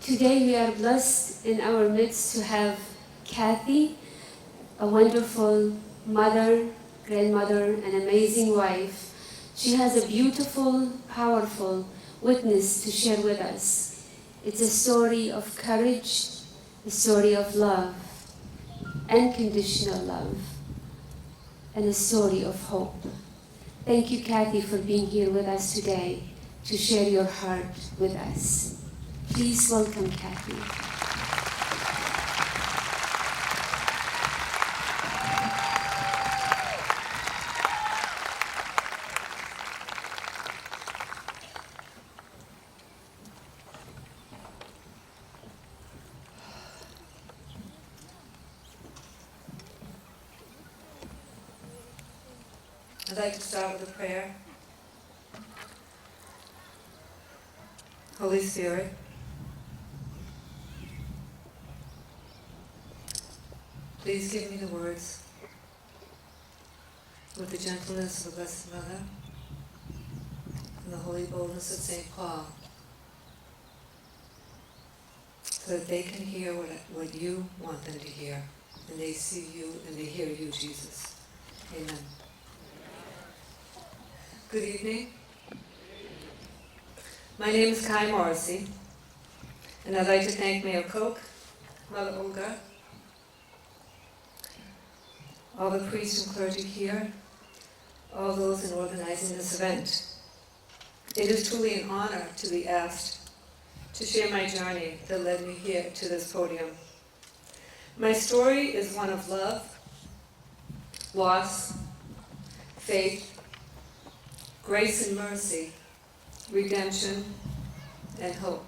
Today we are blessed in our midst to have Cathy, a wonderful mother, grandmother, and amazing wife. She has a beautiful, powerful witness to share with us. It's a story of courage, a story of love, unconditional love, and a story of hope. Thank you, Cathy, for being here with us today to share your heart with us. Please welcome Cathy. I'd like to start with a prayer. Holy Spirit, please give me the words with the gentleness of the Blessed Mother and the holy boldness of St. Paul, so that they can hear what you want them to hear, and they see you and they hear you, Jesus. Amen. Good evening. My name is Morrisey, and I'd like to thank Mayor Koch, Mother Olga, all the priests and clergy here, all those in organizing this event. It is truly an honor to be asked to share my journey that led me here to this podium. My story is one of love, loss, faith, grace and mercy, redemption, and hope.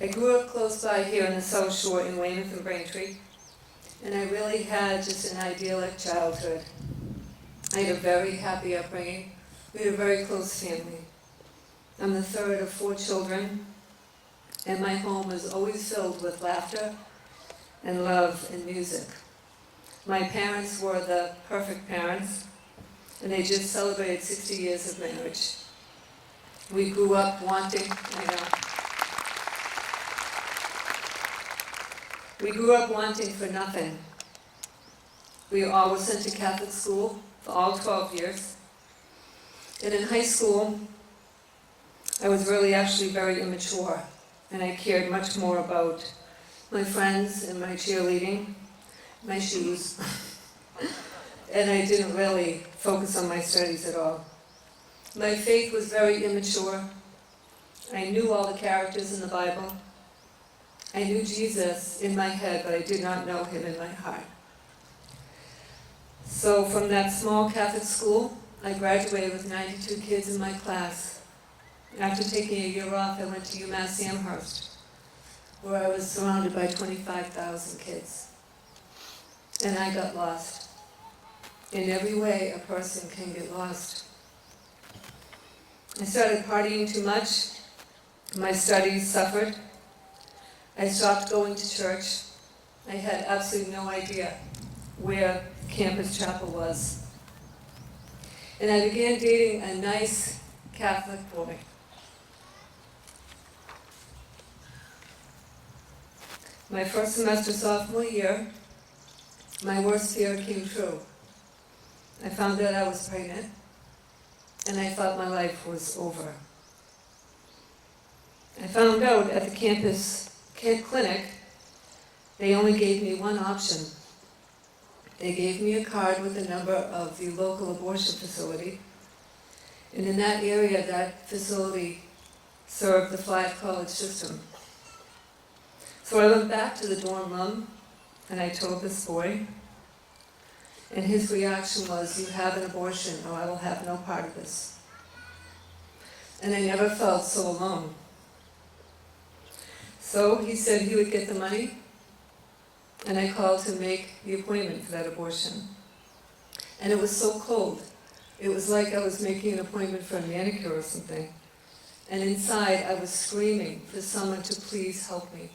I grew up close by here in the South Shore in Weymouth and Braintree, and I really had just an idyllic childhood. I had a very happy upbringing. We had a very close family. I'm the third of 4 children, and my home is always filled with laughter and love and music. My parents were the perfect parents, and they just celebrated 60 years of marriage. We grew up wanting, we grew up wanting for nothing. We were always sent to Catholic school for all 12 years. And in high school, I was really actually very immature, and I cared much more about my friends and my cheerleading, my shoes, and I didn't really focus on my studies at all. My faith was very immature. I knew all the characters in the Bible. I knew Jesus in my head, but I did not know him in my heart. So from that small Catholic school, I graduated with 92 kids in my class. After taking a year off, I went to UMass Amherst, where I was surrounded by 25,000 kids. And I got lost. In every way, a person can get lost. I started partying too much. My studies suffered. I stopped going to church. I had absolutely no idea where Campus Chapel was. And I began dating a nice Catholic boy. My first semester sophomore year, my worst fear came true. I found out I was pregnant, and I thought my life was over. I found out at the campus clinic, they only gave me one option. They gave me a card with the number of the local abortion facility, and in that area, that facility served the 5-college system. So I went back to the dorm room, and I told this boy, and his reaction was, "You have an abortion, or I will have no part of this." And I never felt so alone. So he said he would get the money, and I called to make the appointment for that abortion. And it was so cold. It was like I was making an appointment for a manicure or something. And inside I was screaming for someone to please help me.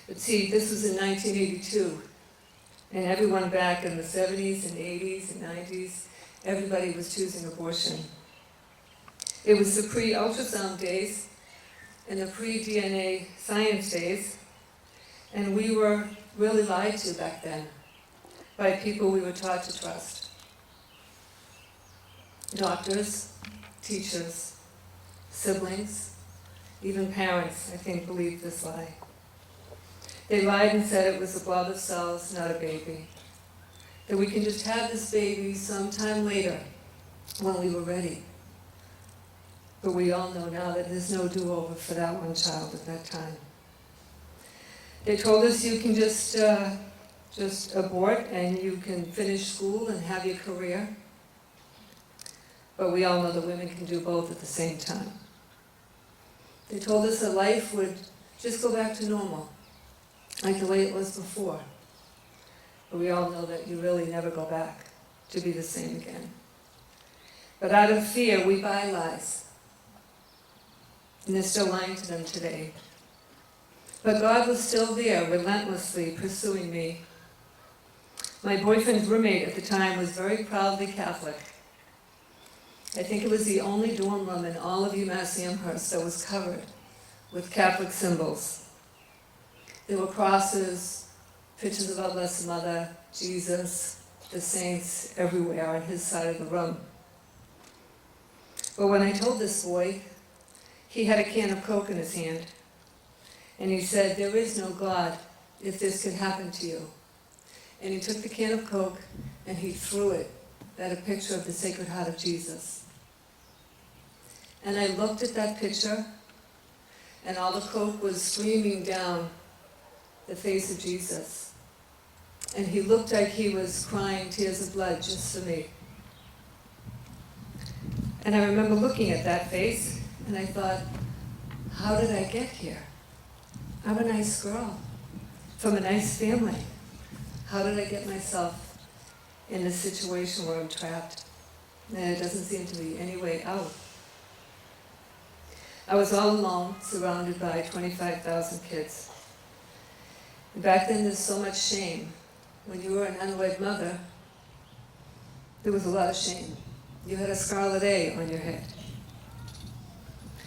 But see, this was in 1982, and everyone back in the 70s and 80s and 90s, everybody was choosing abortion. It was the pre-ultrasound days, in the pre-DNA science days, and we were really lied to back then by people we were taught to trust. Doctors, teachers, siblings, even parents, I think, believed this lie. They lied and said it was a blob of cells, not a baby. That we can just have this baby sometime later when we were ready. But we all know now that there's no do-over for that one child at that time. They told us you can just abort and you can finish school and have your career. But we all know that women can do both at the same time. They told us that life would just go back to normal, like the way it was before. But we all know that you really never go back to be the same again. But out of fear, we buy lies. And they're still lying to them today. But God was still there, relentlessly pursuing me. My boyfriend's roommate at the time was very proudly Catholic. I think it was the only dorm room in all of UMass Amherst that was covered with Catholic symbols. There were crosses, pictures of our Blessed Mother, Jesus, the saints everywhere on his side of the room. But when I told this boy, he had a can of Coke in his hand. And he said, "There is no God if this could happen to you." And he took the can of Coke and he threw it at a picture of the Sacred Heart of Jesus. And I looked at that picture, and all the Coke was streaming down the face of Jesus. And he looked like he was crying tears of blood just for me. And I remember looking at that face, and I thought, how did I get here? I'm a nice girl, from a nice family. How did I get myself in this situation where I'm trapped? And it doesn't seem to be any way out. I was all alone, surrounded by 25,000 kids. And back then, there's so much shame. When you were an unwed mother, there was a lot of shame. You had a scarlet A on your head.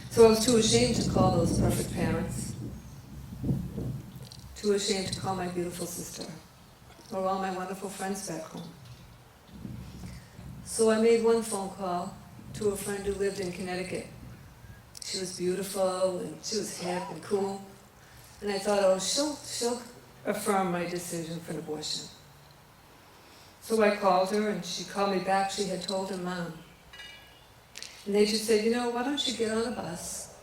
So I was too ashamed to call those perfect parents. Too ashamed to call my beautiful sister or all my wonderful friends back home. So I made one phone call to a friend who lived in Connecticut. She was beautiful and she was hip and cool. And I thought, oh, she'll affirm my decision for an abortion. So I called her and she called me back. She had told her mom. And they just said, why don't you get on a bus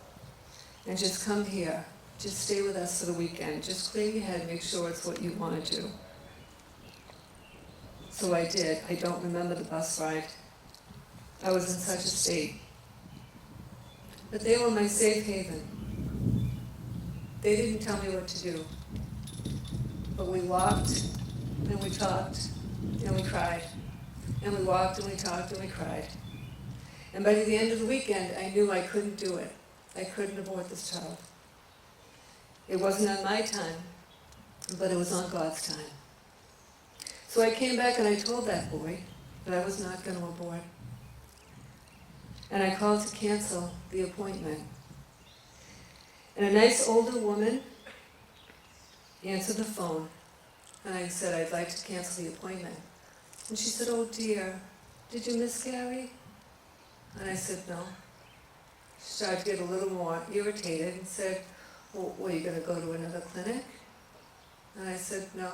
and just come here. Just stay with us for the weekend. Just clear your head and make sure it's what you want to do. So I did. I don't remember the bus ride. I was in such a state. But they were my safe haven. They didn't tell me what to do. But we walked, and we talked, and we cried. And we walked, and we talked, and we cried. And by the end of the weekend, I knew I couldn't do it. I couldn't abort this child. It wasn't on my time, but it was on God's time. So I came back and I told that boy that I was not going to abort. And I called to cancel the appointment. And a nice older woman answered the phone. And I said, I'd like to cancel the appointment. And she said, oh dear, did you miscarry? And I said, no. She started to get a little more irritated and said, well, were you going to go to another clinic? And I said, no.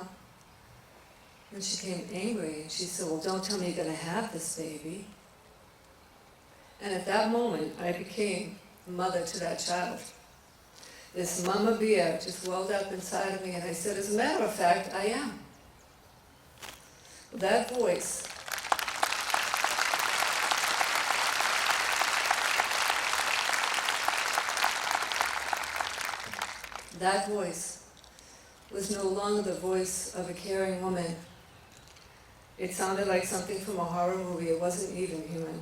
And she became angry and she said, well, don't tell me you're going to have this baby. And at that moment, I became the mother to that child. This mama bear just welled up inside of me, and I said, as a matter of fact, I am. That voice was no longer the voice of a caring woman. It sounded like something from a horror movie. It wasn't even human.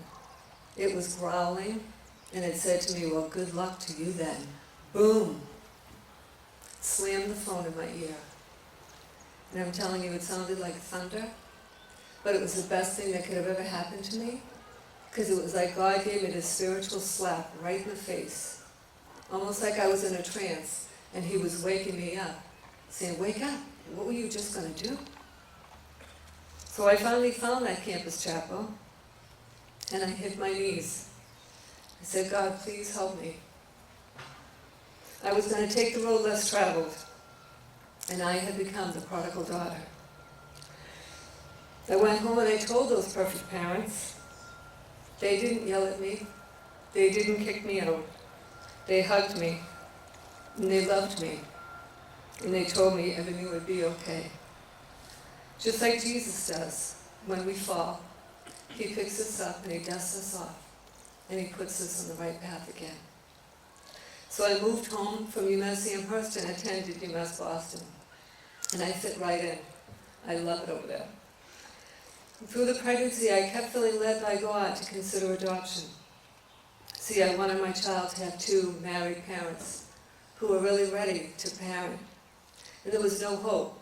It was growling, and it said to me, well, good luck to you then. Boom. Slammed the phone in my ear. And I'm telling you, it sounded like thunder, but it was the best thing that could have ever happened to me, because it was like God gave me this spiritual slap right in the face. almost like I was in a trance, and he was waking me up, saying, wake up, what were you just going to do? So I finally found that campus chapel, and I hit my knees. I said, God, please help me. I was going to take the road less traveled, and I had become the prodigal daughter. I went home and I told those perfect parents. They didn't yell at me. They didn't kick me out. They hugged me, and they loved me, and they told me everything would be okay. Just like Jesus does when we fall. He picks us up and he dusts us off, and he puts us on the right path again. So I moved home from UMass Amherst and attended UMass Boston, and I fit right in. I love it over there. Through the pregnancy, I kept feeling led by God to consider adoption. See, I wanted my child to have two married parents who were really ready to parent. And there was no hope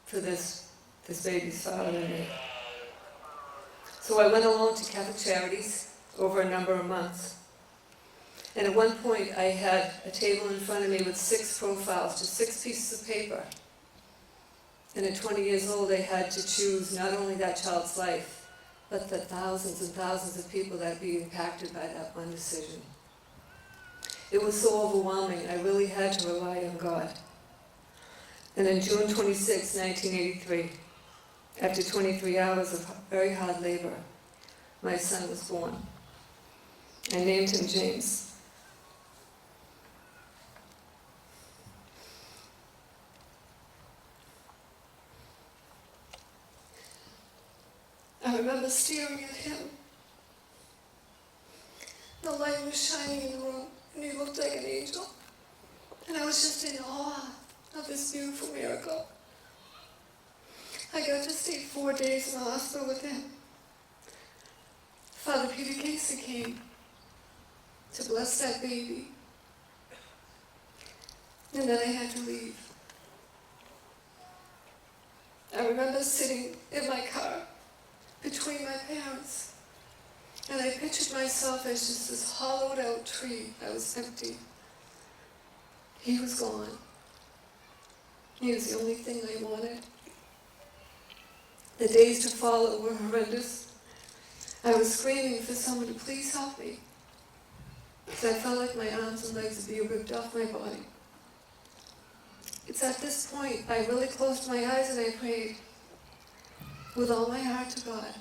for this baby's father and me. So I went alone to Catholic Charities over a number of months. And at one point, I had a table in front of me with 6 profiles, just 6 pieces of paper. And at 20 years old, I had to choose not only that child's life, but the thousands and thousands of people that would be impacted by that one decision. It was so overwhelming, I really had to rely on God. And on June 26, 1983, after 23 hours of very hard labor, my son was born. I named him James. I remember staring at him. The light was shining in the room, and he looked like an angel. And I was just in awe of this beautiful miracle. I got to stay 4 days in the hospital with him. Father Peter Casey came to bless that baby. And then I had to leave. I remember sitting in my car between my parents, and I pictured myself as just this hollowed out tree. I was empty. He was gone. He was the only thing I wanted. The days to follow were horrendous. I was screaming for someone to please help me, because I felt like my arms and legs would be ripped off my body. It's at this point I really closed my eyes and I prayed with all my heart to God.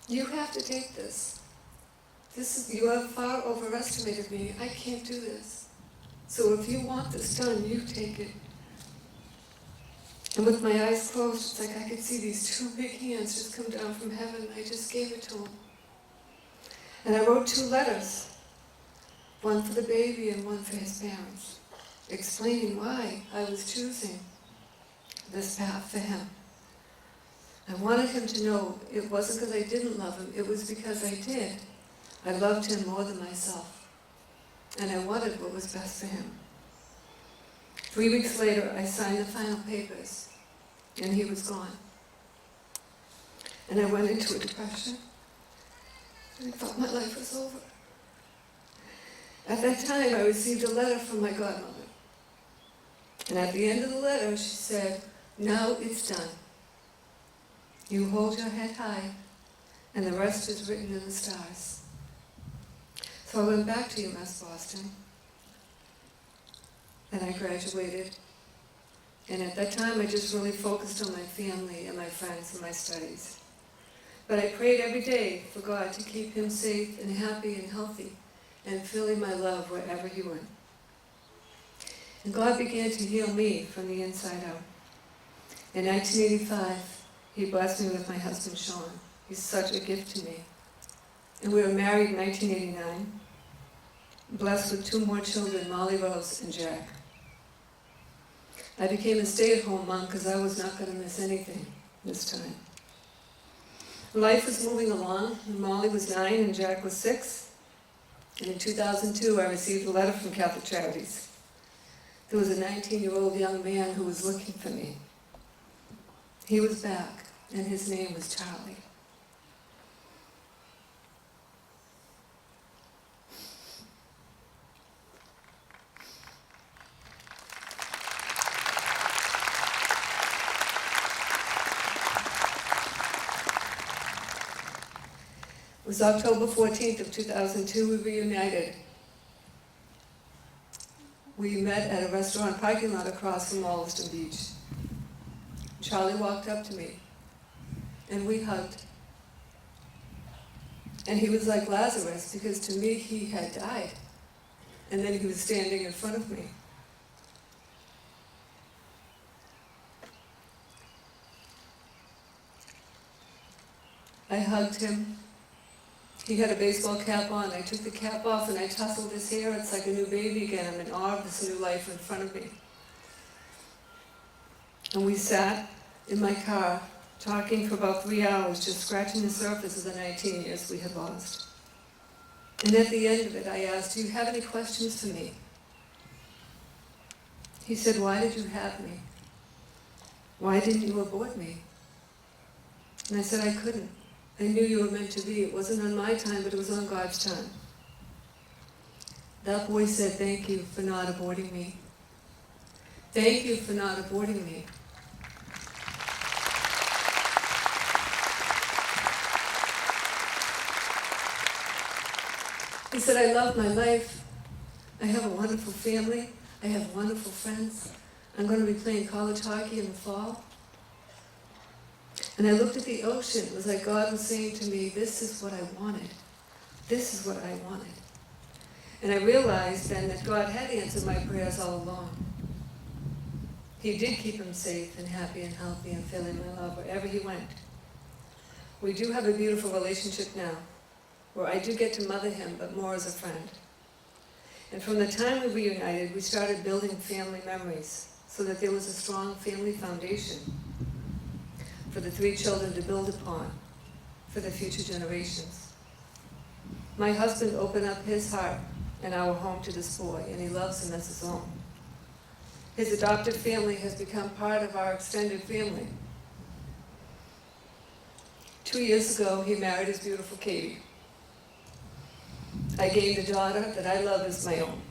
You have to take this. You have far overestimated me. I can't do this. So if you want this done, you take it. And with my eyes closed, it's like I could see these 2 big hands just come down from heaven. I just gave it to him. And I wrote 2 letters, one for the baby and one for his parents, explaining why I was choosing this path for him. I wanted him to know it wasn't because I didn't love him, it was because I did. I loved him more than myself. And I wanted what was best for him. 3 weeks later, I signed the final papers, and he was gone. And I went into a depression, and I thought my life was over. At that time, I received a letter from my godmother. And at the end of the letter, she said, now it's done. You hold your head high, and the rest is written in the stars. So I went back to UMass Boston, and I graduated. And at that time, I just really focused on my family and my friends and my studies. But I prayed every day for God to keep him safe and happy and healthy, and feeling my love wherever he went. And God began to heal me from the inside out. In 1985, he blessed me with my husband, Sean. He's such a gift to me. And we were married in 1989, blessed with 2 more children, Molly Rose and Jack. I became a stay-at-home mom because I was not going to miss anything this time. Life was moving along. Molly was 9 and Jack was 6. And in 2002, I received a letter from Catholic Charities. There was a 19-year-old young man who was looking for me. He was back, and his name was Charlie. was October 14th of 2002, we reunited. We met at a restaurant parking lot across from Wollaston Beach. Charlie walked up to me, and we hugged. And he was like Lazarus, because to me he had died. And then he was standing in front of me. I hugged him. He had a baseball cap on. I took the cap off and I tousled his hair. It's like a new baby again. I'm in awe of this new life in front of me. And we sat in my car talking for about 3 hours, just scratching the surface of the 19 years we had lost. And at the end of it, I asked, "Do you have any questions for me?" He said, "Why did you have me? Why didn't you abort me?" And I said, "I couldn't. I knew you were meant to be. It wasn't on my time, but it was on God's time." That boy said, "Thank you for not aborting me. Thank you for not aborting me." He said, "I love my life. I have a wonderful family. I have wonderful friends. I'm going to be playing college hockey in the fall." And I looked at the ocean. It was like God was saying to me, "This is what I wanted. This is what I wanted." And I realized then that God had answered my prayers all along. He did keep him safe and happy and healthy and feeling my love wherever he went. We do have a beautiful relationship now, where I do get to mother him, but more as a friend. And from the time we reunited, we started building family memories so that there was a strong family foundation for the 3 children to build upon for the future generations. My husband opened up his heart and our home to this boy, and he loves him as his own. His adoptive family has become part of our extended family. 2 years ago, he married his beautiful Cathy. I gained a daughter that I love as my own.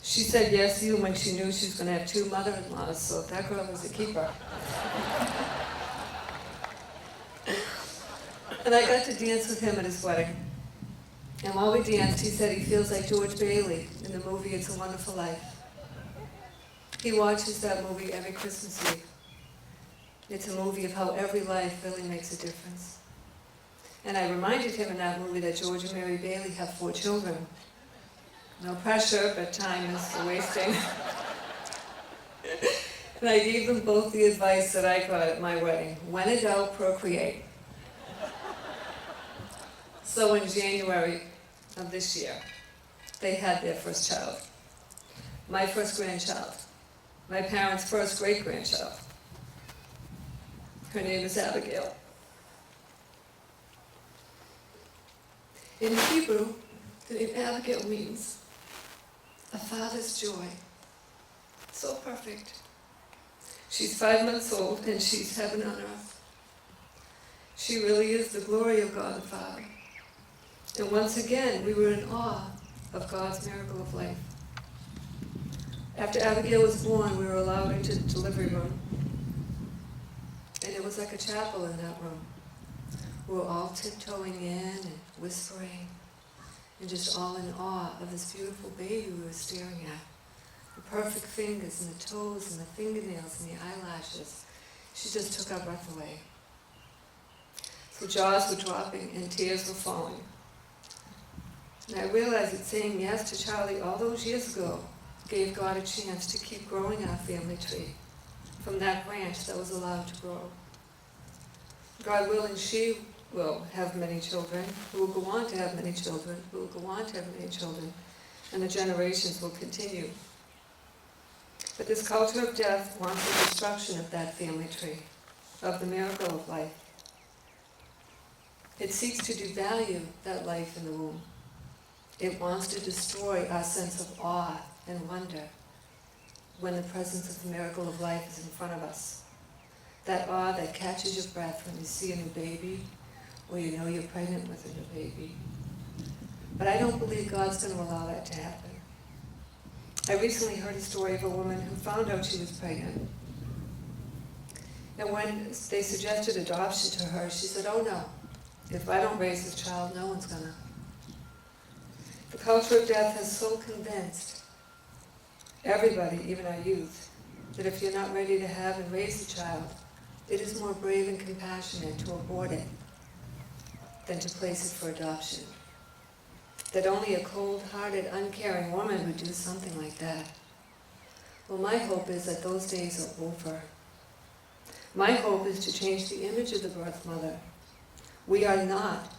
She said yes even when she knew she was going to have 2 mother-in-laws, so that girl was a keeper. And I got to dance with him at his wedding. And while we danced, he said he feels like George Bailey in the movie It's a Wonderful Life. He watches that movie every Christmas Eve. It's a movie of how every life really makes a difference. And I reminded him in that movie that George and Mary Bailey have 4 children. No pressure, but time is wasting. And I gave them both the advice that I got at my wedding. When in doubt, procreate. So in January of this year, they had their first child. My first grandchild. My parents' first great-grandchild. Her name is Abigail. In Hebrew, the name Abigail means a father's joy. So perfect. She's 5 months old and she's heaven on earth. She really is the glory of God the Father. And once again, we were in awe of God's miracle of life. After Abigail was born, we were allowed into the delivery room. And it was like a chapel in that room. We were all tiptoeing in and whispering and just all in awe of this beautiful baby we were staring at. The perfect fingers and the toes and the fingernails and the eyelashes. She just took our breath away. So jaws were dropping and tears were falling. And I realized that saying yes to Charlie all those years ago gave God a chance to keep growing our family tree from that branch that was allowed to grow. God willing, she will have many children, who will go on to have many children, who will go on to have many children, and the generations will continue. But this culture of death wants the destruction of that family tree, of the miracle of life. It seeks to devalue that life in the womb. It wants to destroy our sense of awe and wonder when the presence of the miracle of life is in front of us. That awe that catches your breath when you see a new baby, or you know you're pregnant with a new baby. But I don't believe God's going to allow that to happen. I recently heard a story of a woman who found out she was pregnant. And when they suggested adoption to her, she said, "Oh no, If I don't raise this child, no one's gonna. The culture of death has so convinced everybody, even our youth, that if you're not ready to have and raise a child, it is more brave and compassionate to abort it than to place it for adoption. That only a cold-hearted, uncaring woman would do something like that. Well, my hope is that those days are over. My hope is to change the image of the birth mother. We are not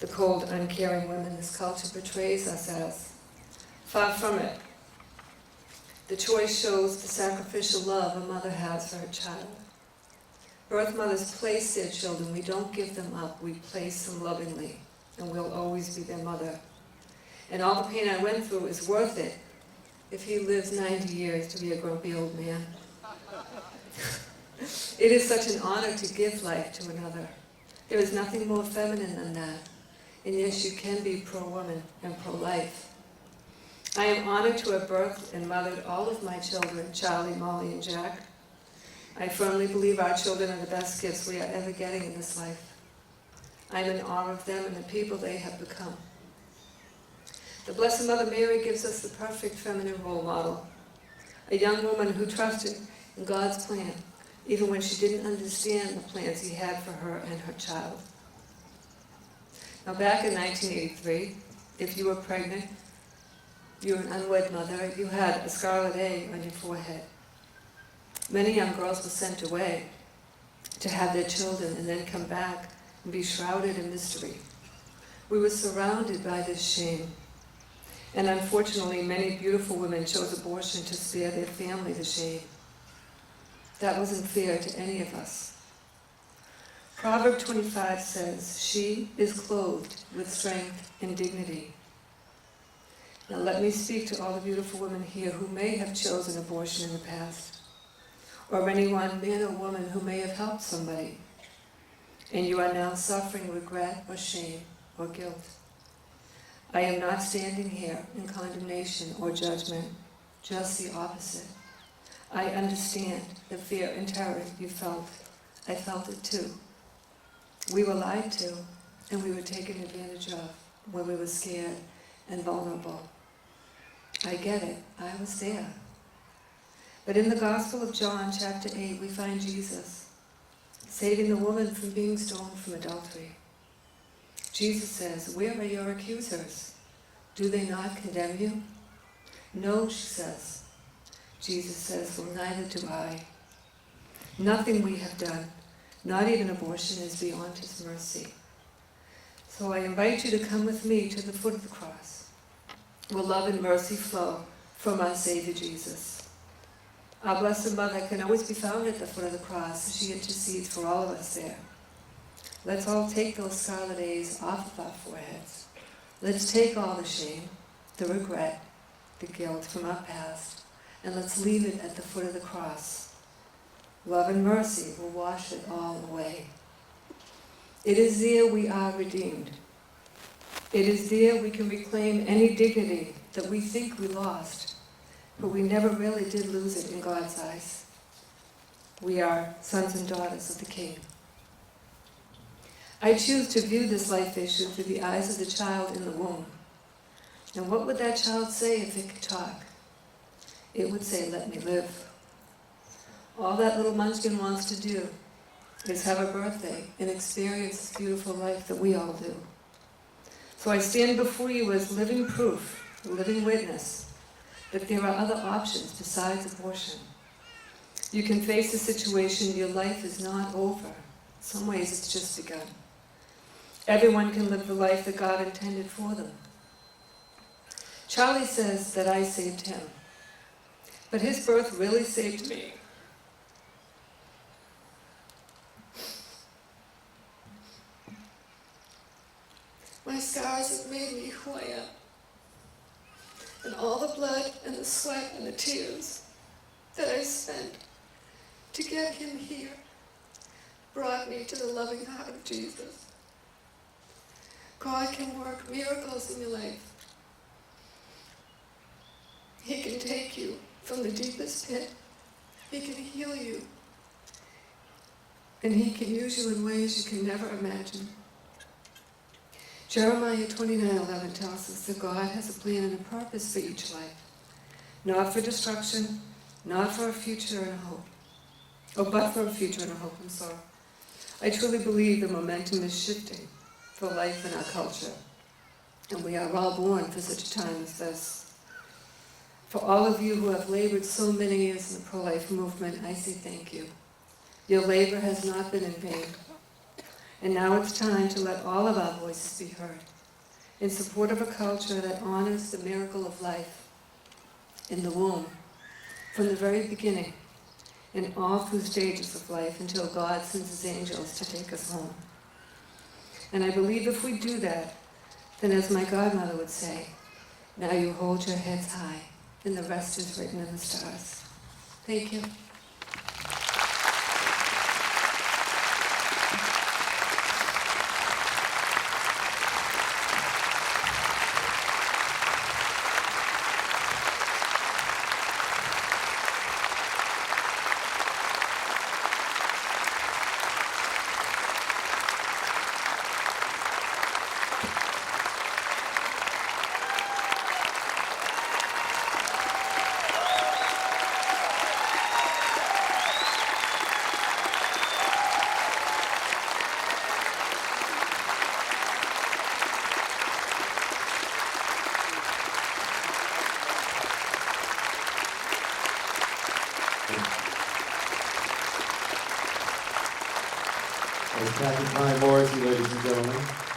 the cold, uncaring women this culture portrays us as. Far from it. The choice shows the sacrificial love a mother has for her child. Birth mothers place their children. We don't give them up. We place them lovingly, and we'll always be their mother. And all the pain I went through is worth it if he lives 90 years to be a grumpy old man. It is such an honor to give life to another. There is nothing more feminine than that. And yes, you can be pro-woman and pro-life. I am honored to have birthed and mothered all of my children, Charlie, Molly, and Jack. I firmly believe our children are the best gifts we are ever getting in this life. I am in awe of them and the people they have become. The Blessed Mother Mary gives us the perfect feminine role model. A young woman who trusted in God's plan, even when she didn't understand the plans he had for her and her child. Now back in 1983, if you were pregnant, you were an unwed mother, you had a scarlet A on your forehead. Many young girls were sent away to have their children and then come back and be shrouded in mystery. We were surrounded by this shame. And unfortunately, many beautiful women chose abortion to spare their family the shame. That wasn't fair to any of us. Proverb 25 says, "She is clothed with strength and dignity." Now let me speak to all the beautiful women here who may have chosen abortion in the past, or anyone, man or woman, who may have helped somebody, and you are now suffering regret or shame or guilt. I am not standing here in condemnation or judgment, just the opposite. I understand the fear and terror you felt. I felt it too. We were lied to, and we were taken advantage of when we were scared and vulnerable. I get it. I was there. But in the Gospel of John, chapter 8, we find Jesus saving the woman from being stoned from adultery. Jesus says, "Where are your accusers? Do they not condemn you?" "No," she says. Jesus says, "Well, neither do I." Nothing we have done, not even abortion, is beyond his mercy. So I invite you to come with me to the foot of the cross, where love and mercy flow from our Savior Jesus. Our Blessed Mother can always be found at the foot of the cross, as she intercedes for all of us there. Let's all take those scarlet A's off of our foreheads. Let's take all the shame, the regret, the guilt from our past, and let's leave it at the foot of the cross. Love and mercy will wash it all away. It is there we are redeemed. It is there we can reclaim any dignity that we think we lost, but we never really did lose it in God's eyes. We are sons and daughters of the King. I choose to view this life issue through the eyes of the child in the womb. And what would that child say if it could talk? It would say, "Let me live." All that little munchkin wants to do is have a birthday and experience this beautiful life that we all do. So I stand before you as living proof, a living witness, that there are other options besides abortion. You can face a situation, your life is not over. In some ways it's just begun. Everyone can live the life that God intended for them. Charlie says that I saved him, but his birth really saved me. My scars have made me who I am. And all the blood and the sweat and the tears that I spent to get him here brought me to the loving heart of Jesus. God can work miracles in your life. He can take you from the deepest pit. He can heal you. And he can use you in ways you can never imagine. Jeremiah 29:11 tells us that God has a plan and a purpose for each life. Not for destruction, not for a future and a hope. Oh, but for a future and a hope, I'm sorry. I truly believe the momentum is shifting for life in our culture. And we are all born for such a time as this. For all of you who have labored so many years in the pro-life movement, I say thank you. Your labor has not been in vain. And now it's time to let all of our voices be heard in support of a culture that honors the miracle of life in the womb, from the very beginning, and all through stages of life until God sends his angels to take us home. And I believe if we do that, then as my godmother would say, now you hold your heads high, and the rest is written in the stars. Thank you. Cathy Morrisey, ladies and gentlemen.